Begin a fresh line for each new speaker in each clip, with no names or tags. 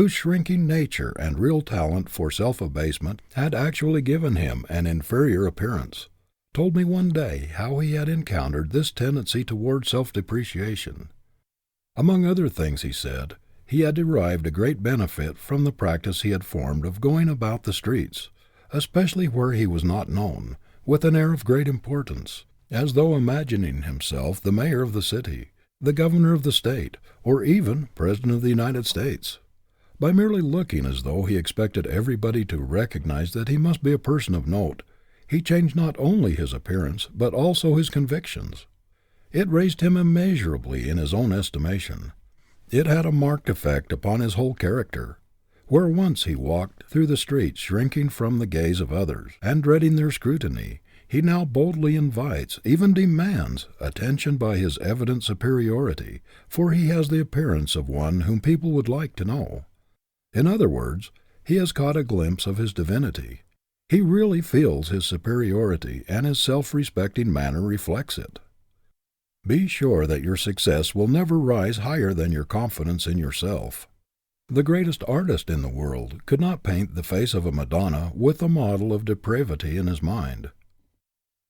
whose shrinking nature and real talent for self-abasement had actually given him an inferior appearance, told me one day how he had encountered this tendency toward self-depreciation. Among other things, he said, he had derived a great benefit from the practice he had formed of going about the streets, especially where he was not known, with an air of great importance, as though imagining himself the mayor of the city, the governor of the state, or even president of the United States. By merely looking as though he expected everybody to recognize that he must be a person of note, he changed not only his appearance, but also his convictions. It raised him immeasurably in his own estimation. It had a marked effect upon his whole character. Where once he walked through the streets shrinking from the gaze of others, and dreading their scrutiny, he now boldly invites, even demands, attention by his evident superiority, for he has the appearance of one whom people would like to know. In other words, he has caught a glimpse of his divinity. He really feels his superiority, and his self-respecting manner reflects it. Be sure that your success will never rise higher than your confidence in yourself. The greatest artist in the world could not paint the face of a Madonna with a model of depravity in his mind.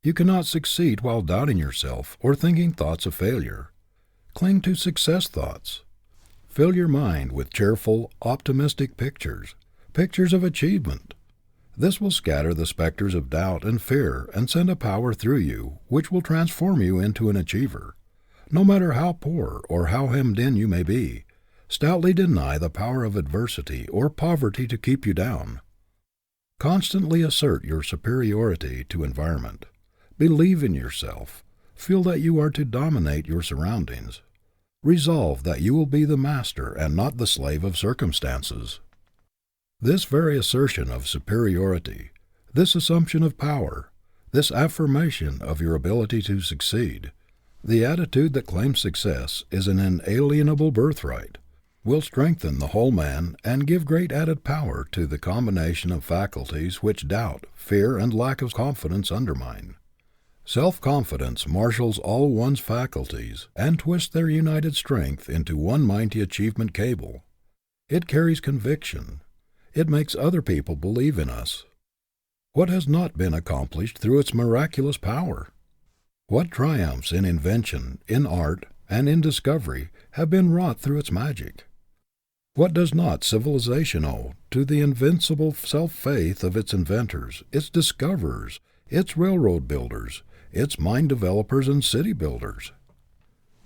You cannot succeed while doubting yourself or thinking thoughts of failure. Cling to success thoughts. Fill your mind with cheerful, optimistic pictures of achievement. This will scatter the specters of doubt and fear and send a power through you which will transform you into an achiever. No matter how poor or how hemmed in you may be, stoutly deny the power of adversity or poverty to keep you down. Constantly assert your superiority to environment. Believe in yourself. Feel that you are to dominate your surroundings. Resolve that you will be the master and not the slave of circumstances. This very assertion of superiority, this assumption of power, this affirmation of your ability to succeed, the attitude that claims success is an inalienable birthright, will strengthen the whole man and give great added power to the combination of faculties which doubt, fear, and lack of confidence undermine. Self-confidence marshals all one's faculties and twists their united strength into one mighty achievement cable. It carries conviction. It makes other people believe in us. What has not been accomplished through its miraculous power? What triumphs in invention, in art, and in discovery have been wrought through its magic? What does not civilization owe to the invincible self-faith of its inventors, its discoverers, its railroad builders, its mine developers and city builders?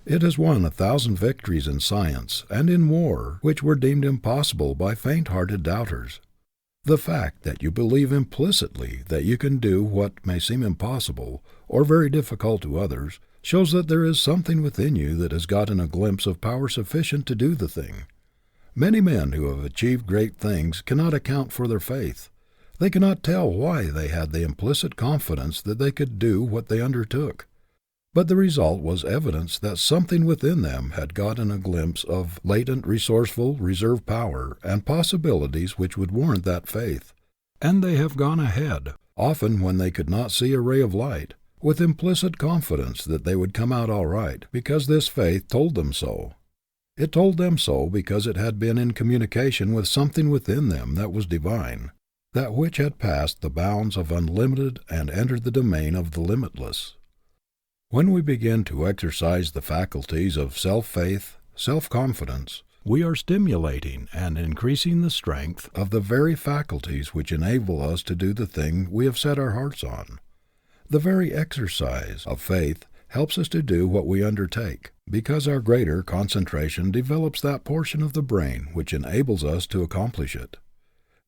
It has won 1,000 victories in science and in war which were deemed impossible by faint-hearted doubters. The fact that you believe implicitly that you can do what may seem impossible or very difficult to others shows that there is something within you that has gotten a glimpse of power sufficient to do the thing. Many men who have achieved great things cannot account for their faith. They cannot tell why they had the implicit confidence that they could do what they undertook. But the result was evidence that something within them had gotten a glimpse of latent, resourceful, reserve power and possibilities which would warrant that faith. And they have gone ahead, often when they could not see a ray of light, with implicit confidence that they would come out all right, because this faith told them so. It told them so because it had been in communication with something within them that was divine, that which had passed the bounds of unlimited and entered the domain of the limitless. When we begin to exercise the faculties of self-faith, self-confidence, we are stimulating and increasing the strength of the very faculties which enable us to do the thing we have set our hearts on. The very exercise of faith helps us to do what we undertake, because our greater concentration develops that portion of the brain which enables us to accomplish it.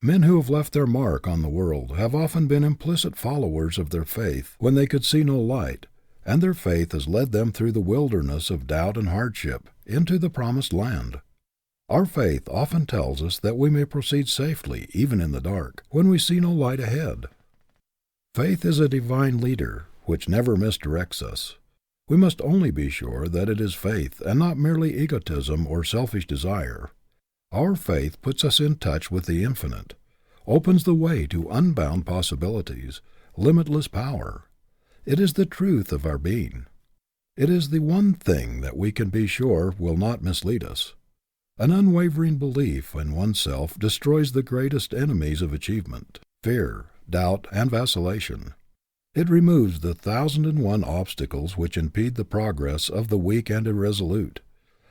Men who have left their mark on the world have often been implicit followers of their faith when they could see no light, and their faith has led them through the wilderness of doubt and hardship into the promised land. Our faith often tells us that we may proceed safely even in the dark, when we see no light ahead. Faith is a divine leader which never misdirects us. We must only be sure that it is faith and not merely egotism or selfish desire. Our faith puts us in touch with the infinite, opens the way to unbound possibilities, limitless power. It is the truth of our being. It is the one thing that we can be sure will not mislead us. An unwavering belief in oneself destroys the greatest enemies of achievement: fear, doubt, and vacillation. It removes the 1,001 obstacles which impede the progress of the weak and irresolute.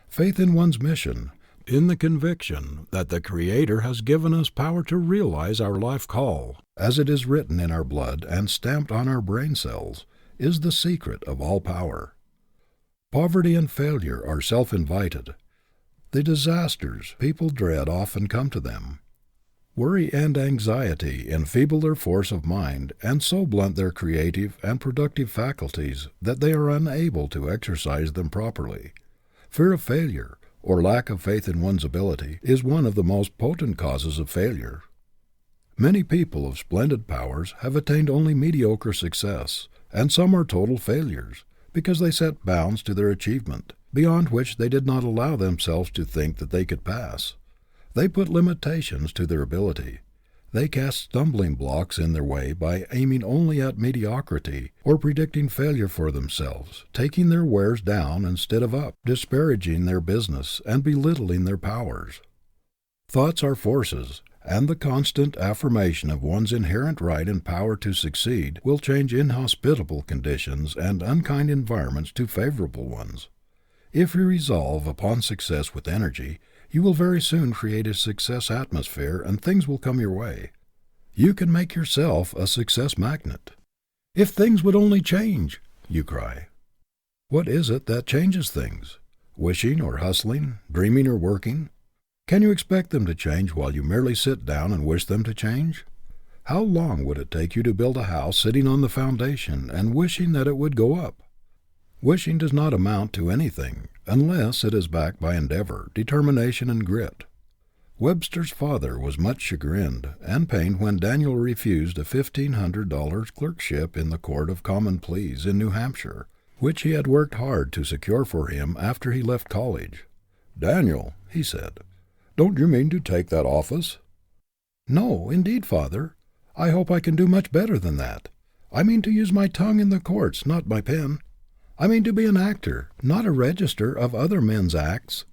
Faith in one's mission, in the conviction that the Creator has given us power to realize our life call, as it is written in our blood and stamped on our brain cells, is the secret of all power. Poverty and failure are self-invited. The disasters people dread often come to them. Worry and anxiety enfeeble their force of mind and so blunt their creative and productive faculties that they are unable to exercise them properly. Fear of failure, or lack of faith in one's ability, is one of the most potent causes of failure. Many people of splendid powers have attained only mediocre success, and some are total failures, because they set bounds to their achievement, beyond which they did not allow themselves to think that they could pass. They put limitations to their ability. They cast stumbling blocks in their way by aiming only at mediocrity or predicting failure for themselves, taking their wares down instead of up, disparaging their business and belittling their powers. Thoughts are forces, and the constant affirmation of one's inherent right and power to succeed will change inhospitable conditions and unkind environments to favorable ones. If you resolve upon success with energy, you will very soon create a success atmosphere and things will come your way. You can make yourself a success magnet. If things would only change, you cry. What is it that changes things? Wishing or hustling, dreaming or working? Can you expect them to change while you merely sit down and wish them to change? How long would it take you to build a house sitting on the foundation and wishing that it would go up? Wishing does not amount to anything unless it is backed by endeavor, determination, and grit. Webster's father was much chagrined and pained when Daniel refused a $1,500 clerkship in the Court of Common Pleas in New Hampshire, which he had worked hard to secure for him after he left college. "Daniel," he said, "don't you mean to take that office?" "No, indeed, Father. I hope I can do much better than that. I mean to use my tongue in the courts, not my pen. I mean to be an actor, not a register of other men's acts."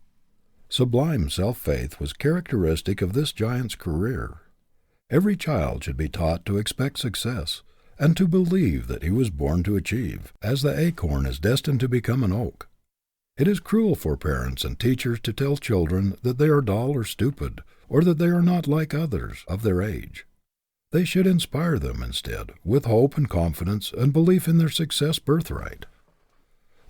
Sublime self-faith was characteristic of this giant's career. Every child should be taught to expect success, and to believe that he was born to achieve, as the acorn is destined to become an oak. It is cruel for parents and teachers to tell children that they are dull or stupid, or that they are not like others of their age. They should inspire them, instead, with hope and confidence and belief in their success birthright.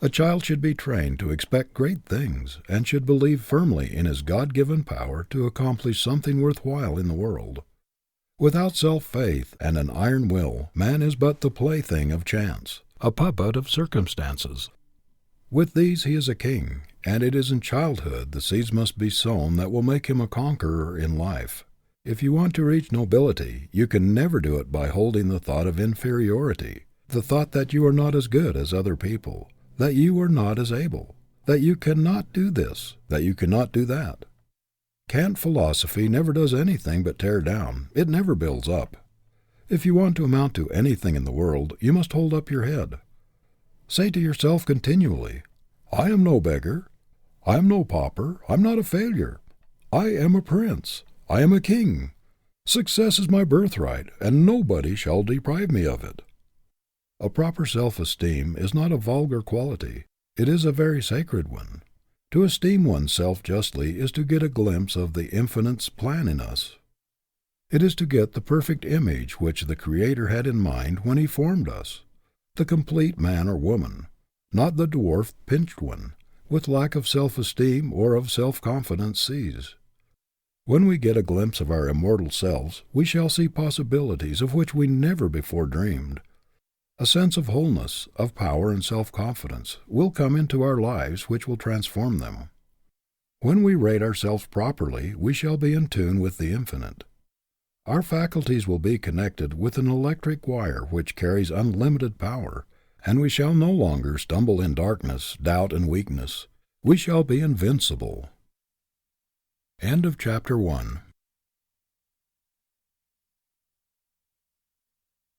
A child should be trained to expect great things and should believe firmly in his God-given power to accomplish something worthwhile in the world. Without self-faith and an iron will, man is but the plaything of chance, a puppet of circumstances. With these he is a king, and it is in childhood the seeds must be sown that will make him a conqueror in life. If you want to reach nobility, you can never do it by holding the thought of inferiority, the thought that you are not as good as other people, that you are not as able, that you cannot do this, that you cannot do that. Cant philosophy never does anything but tear down. It never builds up. If you want to amount to anything in the world, you must hold up your head. Say to yourself continually, "I am no beggar. I am no pauper. I am not a failure. I am a prince. I am a king. Success is my birthright, and nobody shall deprive me of it." A proper self-esteem is not a vulgar quality. It is a very sacred one. To esteem oneself justly is to get a glimpse of the Infinite's plan in us. It is to get the perfect image which the Creator had in mind when He formed us, the complete man or woman, not the dwarfed, pinched one, with lack of self-esteem or of self-confidence sees. When we get a glimpse of our immortal selves, we shall see possibilities of which we never before dreamed. A sense of wholeness, of power and self-confidence will come into our lives which will transform them. When we rate ourselves properly, we shall be in tune with the Infinite. Our faculties will be connected with an electric wire which carries unlimited power, and we shall no longer stumble in darkness, doubt, and weakness. We shall be invincible. End of chapter 1.